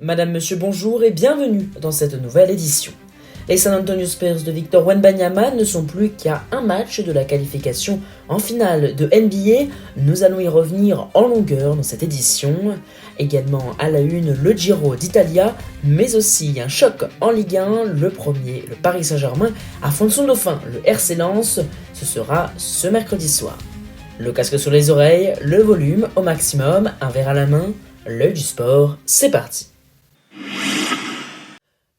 Madame, monsieur, bonjour et bienvenue dans cette nouvelle édition. Les San Antonio Spurs de Victor Wembanyama ne sont plus qu'à un match de la qualification en finale de NBA. Nous allons y revenir en longueur dans cette édition. Également à la une, le Giro d'Italia, mais aussi un choc en Ligue 1. Le premier, le Paris Saint-Germain, affronte son dauphin, le RC Lens. Ce sera ce mercredi soir. Le casque sur les oreilles, le volume au maximum, un verre à la main, l'œil du sport, c'est parti.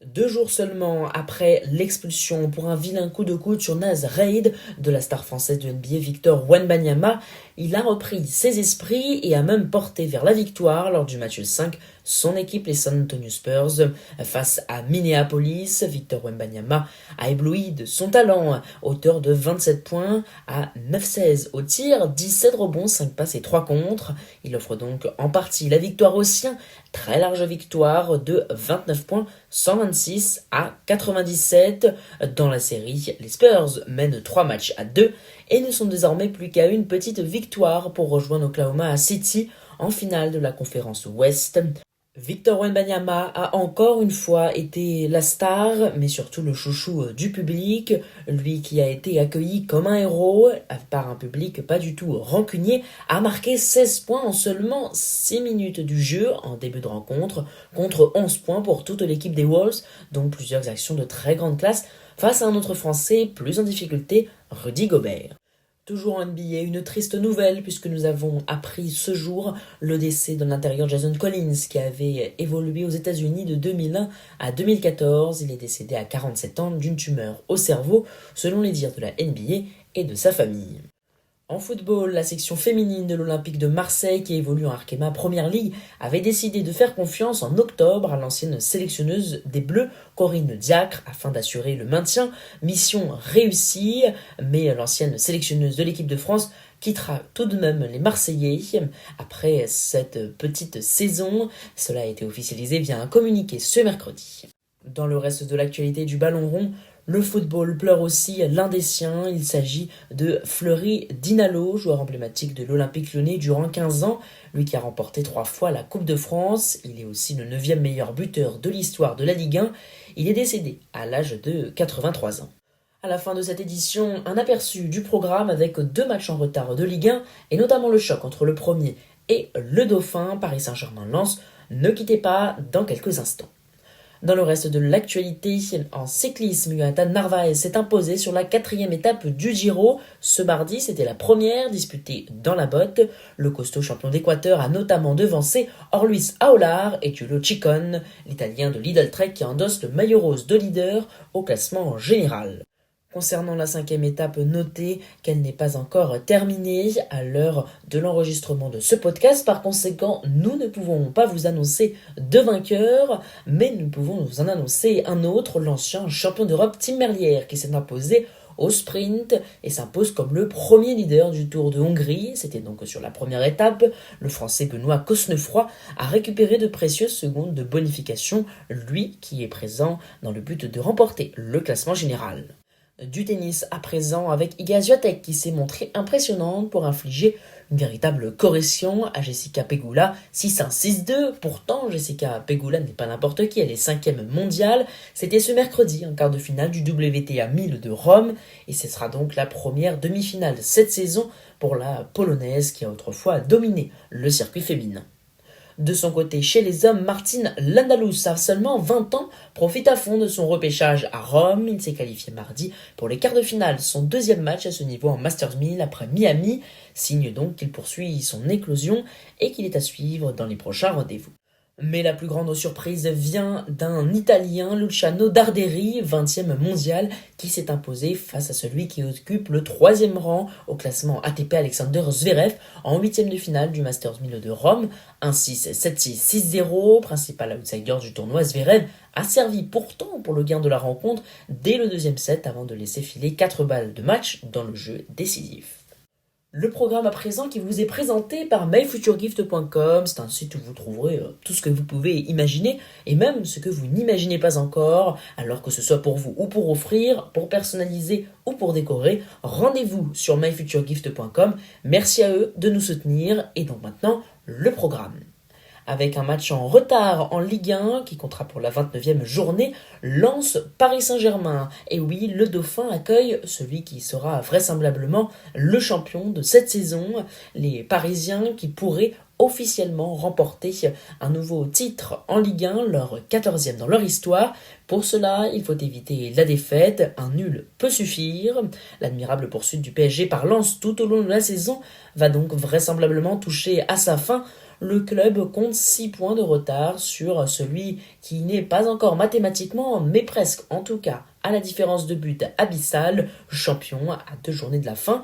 2 jours seulement après l'expulsion pour un vilain coup de coude sur Naz Reid de la star française de NBA Victor Wembanyama, il a repris ses esprits et a même porté vers la victoire lors du match 5 son équipe, les San Antonio Spurs, face à Minneapolis. Victor Wembanyama a ébloui de son talent, auteur de 27 points à 9-16 au tir, 17 rebonds, 5 passes et 3 contres. Il offre donc en partie la victoire aux siens, très large victoire de 29 points, 126 à 97. Dans la série, les Spurs mènent 3 matchs à 2 et ne sont désormais plus qu'à une petite victoire pour rejoindre Oklahoma City en finale de la conférence Ouest. Victor Wembanyama a encore une fois été la star, mais surtout le chouchou du public, lui qui a été accueilli comme un héros par un public pas du tout rancunier, a marqué 16 points en seulement 6 minutes du jeu en début de rencontre, contre 11 points pour toute l'équipe des Wolves, dont plusieurs actions de très grande classe, face à un autre Français plus en difficulté, Rudy Gobert. Toujours en NBA, une triste nouvelle puisque nous avons appris ce jour le décès de l'intérieur Jason Collins qui avait évolué aux États-Unis de 2001 à 2014. Il est décédé à 47 ans d'une tumeur au cerveau selon les dires de la NBA et de sa famille. En football, la section féminine de l'Olympique de Marseille, qui évolue en Arkema Première Ligue, avait décidé de faire confiance en octobre à l'ancienne sélectionneuse des Bleus, Corinne Diacre, afin d'assurer le maintien. Mission réussie, mais l'ancienne sélectionneuse de l'équipe de France quittera tout de même les Marseillais après cette petite saison. Cela a été officialisé via un communiqué ce mercredi. Dans le reste de l'actualité du ballon rond, le football pleure aussi l'un des siens. Il s'agit de Fleury Dinalo, joueur emblématique de l'Olympique Lyonnais durant 15 ans, lui qui a remporté 3 fois la Coupe de France. Il est aussi le 9e meilleur buteur de l'histoire de la Ligue 1. Il est décédé à l'âge de 83 ans. À la fin de cette édition, un aperçu du programme avec 2 matchs en retard de Ligue 1 et notamment le choc entre le premier et le dauphin Paris Saint-Germain-Lens. Ne quittez pas dans quelques instants. Dans le reste de l'actualité, en cyclisme, Jonathan Narvaez s'est imposé sur la 4e étape du Giro. Ce mardi, c'était la première disputée dans la botte. Le costaud champion d'Équateur a notamment devancé Orluis Aolar et Giulio Ciccone, l'Italien de Lidl Trek qui endosse le maillot rose de leader au classement général. Concernant la 5e étape, notez qu'elle n'est pas encore terminée à l'heure de l'enregistrement de ce podcast. Par conséquent, nous ne pouvons pas vous annoncer de vainqueur, mais nous pouvons vous en annoncer un autre, l'ancien champion d'Europe Tim Merlier, qui s'est imposé au sprint et s'impose comme le premier leader du Tour de Hongrie. C'était donc sur la première étape. Le Français Benoît Cosnefroy a récupéré de précieuses secondes de bonification, lui qui est présent dans le but de remporter le classement général. Du tennis à présent avec Iga Swiatek qui s'est montrée impressionnante pour infliger une véritable correction à Jessica Pegula, 6-1-6-2. Pourtant, Jessica Pegula n'est pas n'importe qui, elle est 5e mondiale. C'était ce mercredi, en quart de finale du WTA 1000 de Rome, et ce sera donc la première demi-finale cette saison pour la Polonaise qui a autrefois dominé le circuit féminin. De son côté, chez les hommes, Martin Landalus, à seulement 20 ans, profite à fond de son repêchage à Rome. Il s'est qualifié mardi pour les quarts de finale, son 2e match à ce niveau en Masters 1000 après Miami, signe donc qu'il poursuit son éclosion et qu'il est à suivre dans les prochains rendez-vous. Mais la plus grande surprise vient d'un Italien, Luciano Darderi, 20e mondial, qui s'est imposé face à celui qui occupe le 3e rang au classement ATP Alexander Zverev en 8e de finale du Masters 1000 de Rome. 1-6, 7-6, 6-0, principal outsider du tournoi, Zverev a servi pourtant pour le gain de la rencontre dès le 2e set avant de laisser filer 4 balles de match dans le jeu décisif. Le programme à présent qui vous est présenté par myfuturegift.com, c'est un site où vous trouverez tout ce que vous pouvez imaginer et même ce que vous n'imaginez pas encore, alors que ce soit pour vous ou pour offrir, pour personnaliser ou pour décorer, rendez-vous sur myfuturegift.com. Merci à eux de nous soutenir et donc maintenant le programme. Avec un match en retard en Ligue 1 qui comptera pour la 29e journée, Lens Paris Saint-Germain. Et oui, le Dauphin accueille celui qui sera vraisemblablement le champion de cette saison, les Parisiens qui pourraient officiellement remporter un nouveau titre en Ligue 1, leur 14e dans leur histoire. Pour cela, il faut éviter la défaite, un nul peut suffire. L'admirable poursuite du PSG par Lens tout au long de la saison va donc vraisemblablement toucher à sa fin. Le club compte 6 points de retard sur celui qui n'est pas encore mathématiquement, mais presque en tout cas, à la différence de but abyssale, champion à 2 journées de la fin.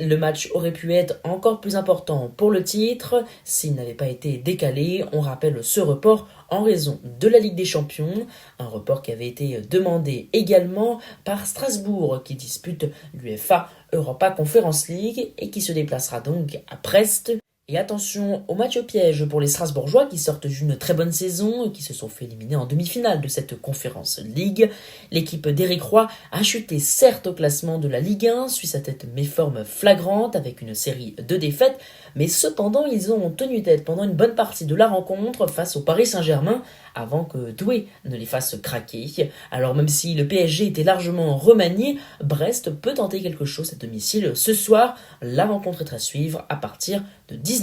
Le match aurait pu être encore plus important pour le titre s'il n'avait pas été décalé. On rappelle ce report en raison de la Ligue des Champions, un report qui avait été demandé également par Strasbourg qui dispute l'UEFA Europa Conference League et qui se déplacera donc à Brest. Et attention au match au piège pour les Strasbourgeois qui sortent d'une très bonne saison et qui se sont fait éliminer en demi-finale de cette Conference League. L'équipe d'Éric Roy a chuté certes au classement de la Ligue 1, suit sa tête méforme flagrante avec une série de défaites, mais cependant ils ont tenu tête pendant une bonne partie de la rencontre face au Paris Saint-Germain avant que Douai ne les fasse craquer. Alors même si le PSG était largement remanié, Brest peut tenter quelque chose à domicile ce soir. La rencontre est à suivre à partir de 19h.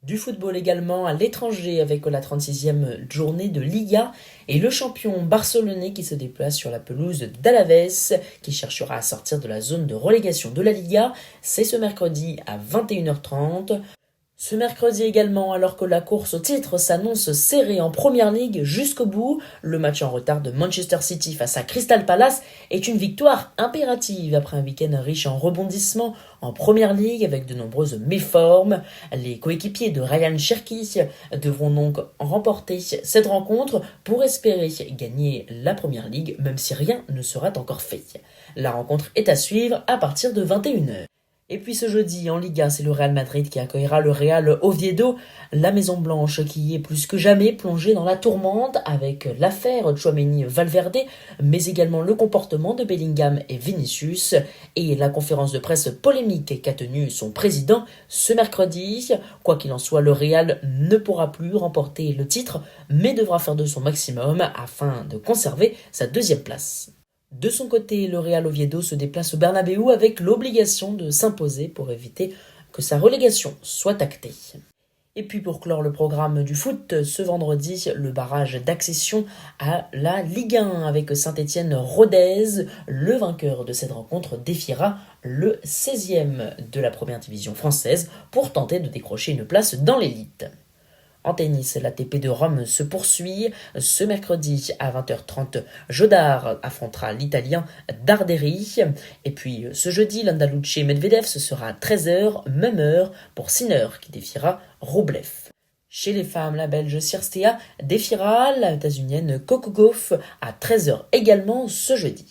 Du football également à l'étranger avec la 36e journée de Liga et le champion barcelonais qui se déplace sur la pelouse d'Alaves qui cherchera à sortir de la zone de relégation de la Liga. C'est ce mercredi à 21h30. Ce mercredi également, alors que la course au titre s'annonce serrée en Première Ligue jusqu'au bout, le match en retard de Manchester City face à Crystal Palace est une victoire impérative après un week-end riche en rebondissements en Première Ligue avec de nombreuses méformes. Les coéquipiers de Ryan Cherki devront donc remporter cette rencontre pour espérer gagner la Première Ligue, même si rien ne sera encore fait. La rencontre est à suivre à partir de 21h. Et puis ce jeudi en Liga, c'est le Real Madrid qui accueillera le Real Oviedo, la Maison Blanche qui est plus que jamais plongée dans la tourmente avec l'affaire Tchouaméni-Valverde, mais également le comportement de Bellingham et Vinicius et la conférence de presse polémique qu'a tenue son président ce mercredi. Quoi qu'il en soit, le Real ne pourra plus remporter le titre, mais devra faire de son maximum afin de conserver sa 2e place. De son côté, le Real Oviedo se déplace au Bernabéu avec l'obligation de s'imposer pour éviter que sa relégation soit actée. Et puis pour clore le programme du foot, ce vendredi, le barrage d'accession à la Ligue 1 avec Saint-Étienne-Rodez. Le vainqueur de cette rencontre défiera le 16e de la première division française pour tenter de décrocher une place dans l'élite. En tennis, l'ATP de Rome se poursuit. Ce mercredi à 20h30, Jodar affrontera l'Italien Darderi. Et puis ce jeudi, l'Andaluce Medvedev, ce sera à 13h, même heure, pour Sinner qui défiera Rublev. Chez les femmes, la Belge Cirstea défiera la États-Unienne Coco Gauff à 13h également ce jeudi.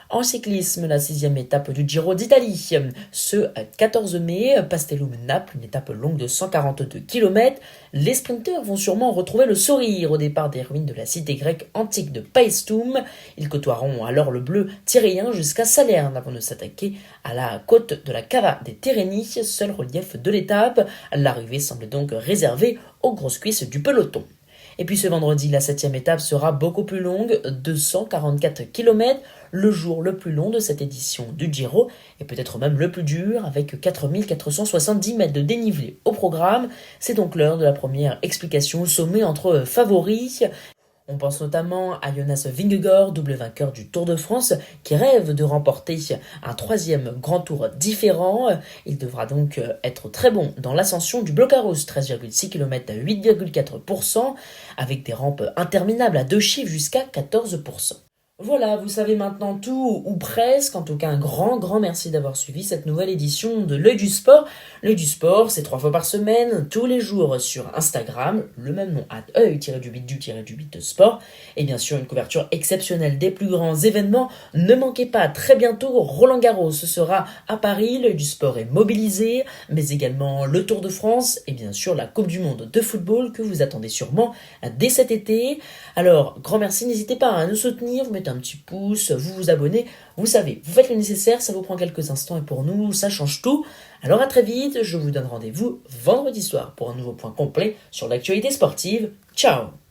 En cyclisme, la 6e étape du Giro d'Italie. Ce 14 mai, Pastellum-Naples, une étape longue de 142 km. Les sprinteurs vont sûrement retrouver le sourire au départ des ruines de la cité grecque antique de Paestum. Ils côtoieront alors le bleu tyrrhéen jusqu'à Salerne avant de s'attaquer à la côte de la Cava des Tirreni, seul relief de l'étape. L'arrivée semble donc réservée aux grosses cuisses du peloton. Et puis ce vendredi, la 7e étape sera beaucoup plus longue, 244 km, le jour le plus long de cette édition du Giro, et peut-être même le plus dur, avec 4470 mètres de dénivelé au programme. C'est donc l'heure de la première explication au sommet entre favoris. On pense notamment à Jonas Vingegaard, double vainqueur du Tour de France, qui rêve de remporter un 3e grand tour différent. Il devra donc être très bon dans l'ascension du Blocarus, 13,6 km à 8,4%, avec des rampes interminables à 2 chiffres jusqu'à 14%. Voilà, vous savez maintenant tout, ou presque. En tout cas, un grand merci d'avoir suivi cette nouvelle édition de L'Œil du Sport. L'Œil du Sport, c'est 3 fois par semaine, tous les jours sur Instagram, le même nom, @œil-du-sport. Et bien sûr, une couverture exceptionnelle des plus grands événements. Ne manquez pas, très bientôt, Roland-Garros. Ce sera à Paris, L'Œil du Sport est mobilisé, mais également le Tour de France et bien sûr la Coupe du Monde de football que vous attendez sûrement dès cet été. Alors, grand merci, n'hésitez pas à nous soutenir, vous mettez mettez un petit pouce, vous vous abonnez. Vous savez, vous faites le nécessaire, ça vous prend quelques instants et pour nous, ça change tout. Alors à très vite, je vous donne rendez-vous vendredi soir pour un nouveau point complet sur l'actualité sportive. Ciao!